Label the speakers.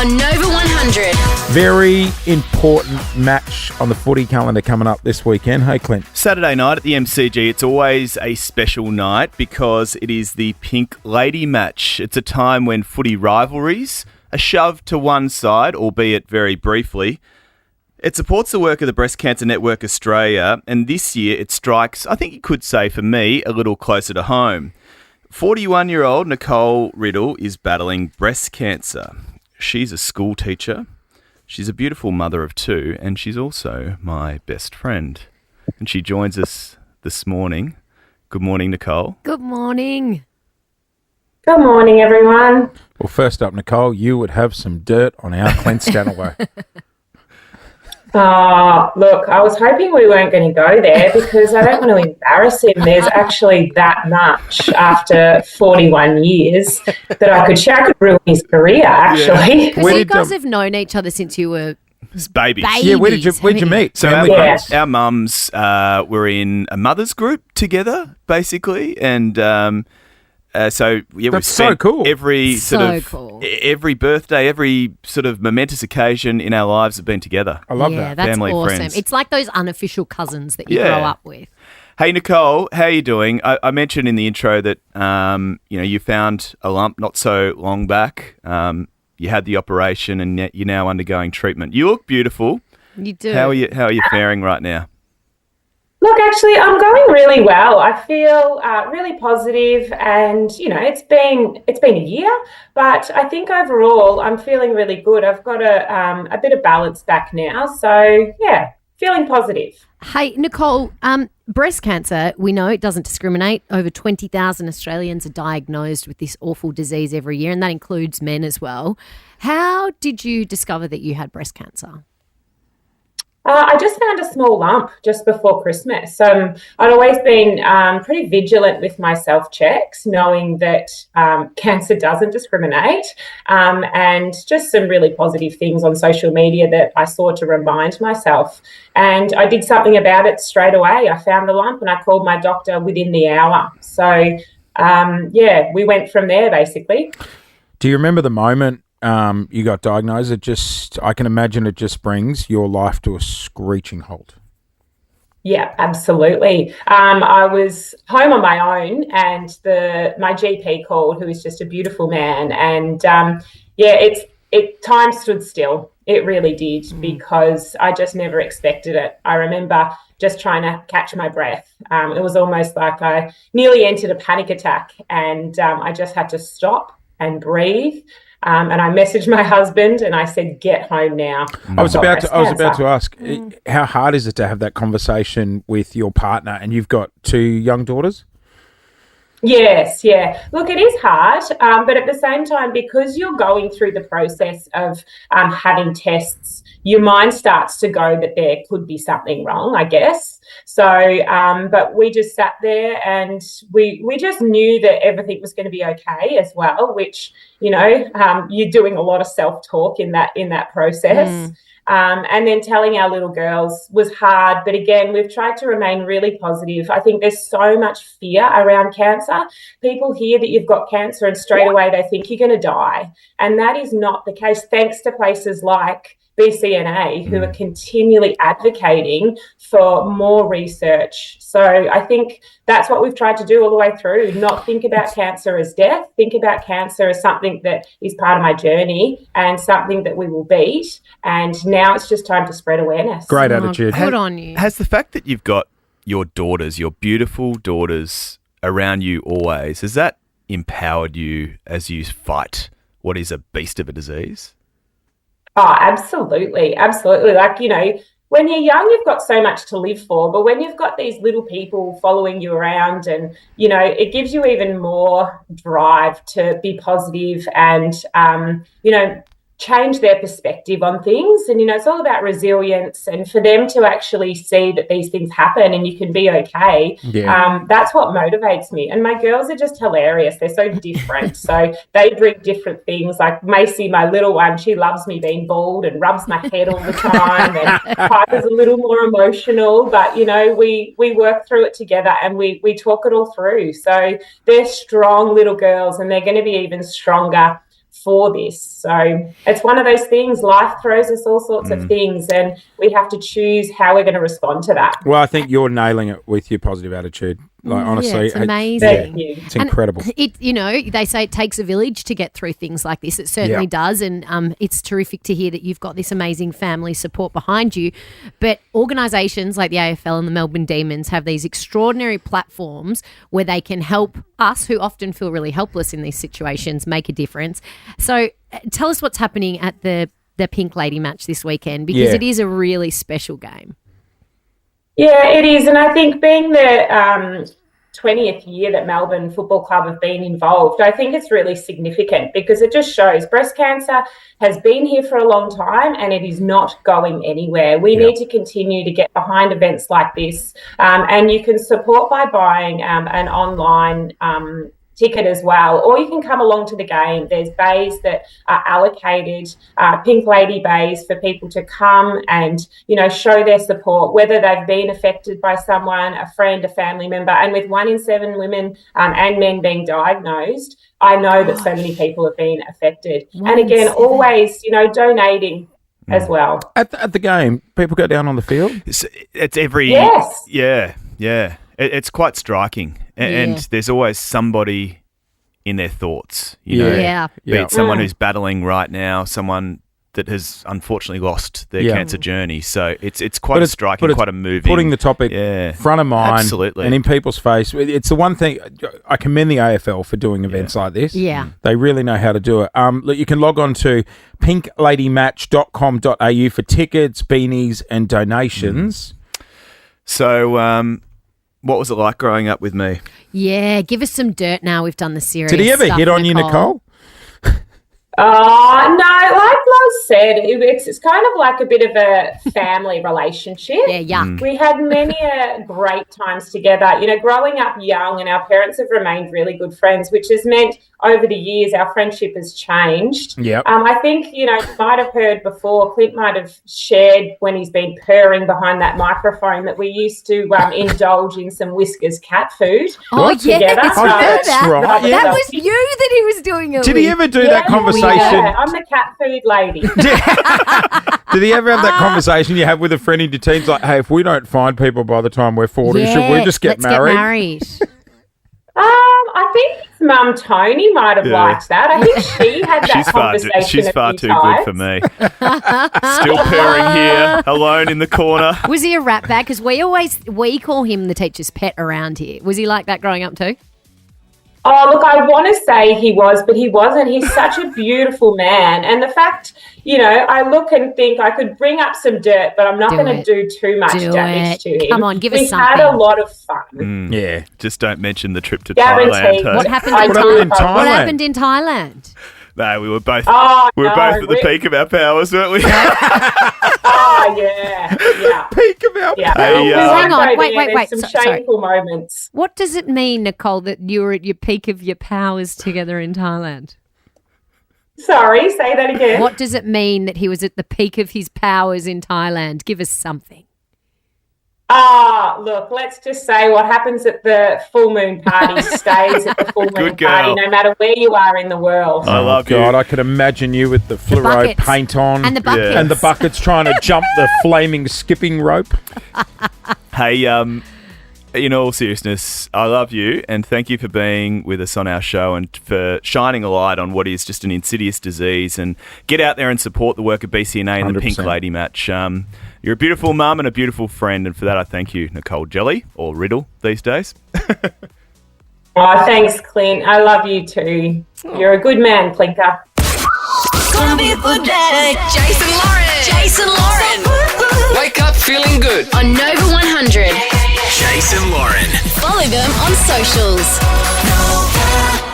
Speaker 1: on Nova 100.
Speaker 2: Very important match on the footy calendar coming up this weekend. Hey, Clint.
Speaker 3: Saturday night at the MCG, it's always a special night because it is the Pink Lady match. It's a time when footy rivalries are shoved to one side, albeit very briefly. It supports the work of the Breast Cancer Network Australia, and this year it strikes, I think you could say for me, a little closer to home. 41-year-old Nicole Riddle is battling breast cancer. She's a school teacher, she's a beautiful mother of two, and she's also my best friend. And she joins us this morning. Good morning, Nicole.
Speaker 4: Good morning.
Speaker 5: Good morning, everyone.
Speaker 2: Well, first up, Nicole, you would have some dirt on our Clint Stanaway.
Speaker 5: Look, I was hoping we weren't going to go there because I don't want to embarrass him. There's actually that much after 41 years that I could share. I could ruin his career, actually.
Speaker 4: Because you guys have known each other since you were
Speaker 3: babies.
Speaker 2: Yeah, where'd you meet?
Speaker 3: So our mums were in a mother's group together, basically, and so yeah,
Speaker 2: that's so cool.
Speaker 3: Every every birthday, every sort of momentous occasion in our lives have been together.
Speaker 2: I love that.
Speaker 4: Yeah, that's
Speaker 3: Family,
Speaker 4: awesome.
Speaker 3: friends.
Speaker 4: It's like those unofficial cousins that you grow up with.
Speaker 3: Hey, Nicole, how are you doing? I mentioned in the intro that you found a lump not so long back. You had the operation and you're now undergoing treatment. You look beautiful.
Speaker 4: You do.
Speaker 3: How are you faring right now?
Speaker 5: Look, actually, I'm going really well. I feel really positive, and it's been a year, but I think overall I'm feeling really good. I've got a bit of balance back now, so yeah, feeling positive.
Speaker 4: Hey, Nicole, breast cancer, we know it doesn't discriminate. Over 20,000 Australians are diagnosed with this awful disease every year, and that includes men as well. How did you discover that you had breast cancer?
Speaker 5: I just found a small lump just before Christmas. I'd always been pretty vigilant with my self-checks, knowing that cancer doesn't discriminate, and just some really positive things on social media that I saw to remind myself. And I did something about it straight away. I found the lump and I called my doctor within the hour. So, we went from there, basically.
Speaker 2: Do you remember the moment you got diagnosed? I can imagine it just brings your life to a screeching halt.
Speaker 5: Yeah, absolutely. I was home on my own, and my GP called, who is just a beautiful man, and time stood still. It really did, because I just never expected it. I remember just trying to catch my breath. It was almost like I nearly entered a panic attack, and I just had to stop and breathe. And I messaged my husband and I said, "Get home now."
Speaker 2: I was about to ask, how hard is it to have that conversation with your partner? And you've got 2 young daughters?
Speaker 5: Yes, yeah. Look, it is hard, but at the same time, because you're going through the process of having tests, your mind starts to go that there could be something wrong, I guess. So, but we just sat there and we just knew that everything was going to be okay as well, which, you're doing a lot of self-talk in that process. And then telling our little girls was hard. But again, we've tried to remain really positive. I think there's so much fear around cancer. People hear that you've got cancer and straight away they think you're going to die. And that is not the case, thanks to places like BCNA, who are continually advocating for more research. So I think that's what we've tried to do all the way through, not think about cancer as death, think about cancer as something that is part of my journey and something that we will beat. And now it's just time to spread awareness.
Speaker 2: Great attitude.
Speaker 4: Good on you.
Speaker 3: Has the fact that you've got your daughters, your beautiful daughters around you always, has that empowered you as you fight what is a beast of a disease?
Speaker 5: Oh, absolutely. Absolutely. Like, when you're young, you've got so much to live for, but when you've got these little people following you around and, it gives you even more drive to be positive and, change their perspective on things. And, it's all about resilience, and for them to actually see that these things happen and you can be okay.
Speaker 2: Yeah.
Speaker 5: That's what motivates me. And my girls are just hilarious. They're so different. So they bring different things. Like Macy, my little one, she loves me being bald and rubs my head all the time. And Piper's a little more emotional, but, we work through it together and we talk it all through. So they're strong little girls, and they're going to be even stronger for this. So it's one of those things. Life throws us all sorts of things, and we have to choose how we're going to respond to that.
Speaker 2: Well, I think you're nailing it with your positive attitude. Like, honestly,
Speaker 4: it's amazing.
Speaker 5: Thank you.
Speaker 2: it's incredible.
Speaker 4: They say it takes a village to get through things like this. It certainly does, and it's terrific to hear that you've got this amazing family support behind you. But organisations like the AFL and the Melbourne Demons have these extraordinary platforms where they can help us, who often feel really helpless in these situations, make a difference. So tell us what's happening at the Pink Lady match this weekend, because it is a really special game.
Speaker 5: Yeah, it is. And I think being the 20th year that Melbourne Football Club have been involved, I think it's really significant because it just shows breast cancer has been here for a long time and it is not going anywhere. We need to continue to get behind events like this. And you can support by buying an online ticket as well, or you can come along to the game. There's bays that are allocated, Pink Lady bays, for people to come and, show their support, whether they've been affected by someone, a friend, a family member. And with 1 in 7 women and men being diagnosed, I know that so many people have been affected. And again, always, donating as well.
Speaker 2: At the game, people go down on the field?
Speaker 3: It's every...
Speaker 5: Yes.
Speaker 3: Yeah. It's quite striking. And there's always somebody in their thoughts, Be it someone who's battling right now, someone that has unfortunately lost their cancer journey. So it's quite striking, quite a moving.
Speaker 2: Putting the topic front of mind
Speaker 3: absolutely.
Speaker 2: And in people's face. It's the one thing, I commend the AFL for doing events like this.
Speaker 4: Yeah.
Speaker 2: They really know how to do it. Look, you can log on to pinkladymatch.com.au for tickets, beanies and donations.
Speaker 3: So... what was it like growing up with me?
Speaker 4: Yeah, give us some dirt now. We've done the series.
Speaker 2: Did he ever hit on you, Nicole?
Speaker 5: No, like Loz said, it's kind of like a bit of a family relationship.
Speaker 4: Yeah, yuck.
Speaker 5: We had many great times together. Growing up young, and our parents have remained really good friends, which has meant over the years our friendship has changed.
Speaker 2: Yep.
Speaker 5: I think, you might have heard before, Clint might have shared when he's been purring behind that microphone that we used to indulge in some Whiskers cat food together.
Speaker 4: That's
Speaker 2: right.
Speaker 4: That was you that he was doing it
Speaker 2: Did he ever do that conversation?
Speaker 5: Yeah, I'm the cat food lady.
Speaker 2: Did he ever have that conversation you have with a friend in your teens, like, hey, if we don't find people by the time we're 40, should we just get married?
Speaker 5: I think his mum Tony might have liked that. I think she had that conversation.
Speaker 3: She's far too good for me. Still purring here, alone in the corner.
Speaker 4: Was he a rat bag? Because we call him the teacher's pet around here. Was he like that growing up too?
Speaker 5: Oh, look, I want to say he was, but he wasn't. He's such a beautiful man. And the fact, I look and think I could bring up some dirt, but I'm not going to do too much damage to him.
Speaker 4: Come on, give us something.
Speaker 5: We had a lot of fun.
Speaker 2: Yeah.
Speaker 3: Just don't mention the trip to
Speaker 5: Guaranteed.
Speaker 3: Thailand.
Speaker 4: What happened in Thailand?
Speaker 3: No, we were both
Speaker 5: both
Speaker 3: at the peak of our powers, weren't we?
Speaker 5: Yeah.
Speaker 2: Peak of our powers.
Speaker 3: Hey,
Speaker 4: hang on, wait.
Speaker 5: Some shameful moments.
Speaker 4: What does it mean, Nicole, that you were at your peak of your powers together in Thailand?
Speaker 5: Sorry, say that again.
Speaker 4: What does it mean that he was at the peak of his powers in Thailand? Give us something.
Speaker 5: Look, let's just say what happens at the full moon party stays at the full moon party, no matter where you are in the world.
Speaker 3: I love you.
Speaker 2: God, I could imagine you with the fluoro paint on.
Speaker 4: And the buckets.
Speaker 2: And the buckets trying to jump the flaming skipping rope.
Speaker 3: Hey, in all seriousness, I love you and thank you for being with us on our show and for shining a light on what is just an insidious disease, and get out there and support the work of BCNA and the 100%. Pink Lady match. You're a beautiful mum and a beautiful friend, and for that I thank you, Nicole Jelly, or Riddle these days.
Speaker 5: Thanks, Clint. I love you too. You're a good man, Clinker.
Speaker 1: Jason Lauren.
Speaker 6: Wake up feeling good.
Speaker 1: On Nova 100.
Speaker 6: Jason Lauren.
Speaker 1: Follow them on socials. Nova.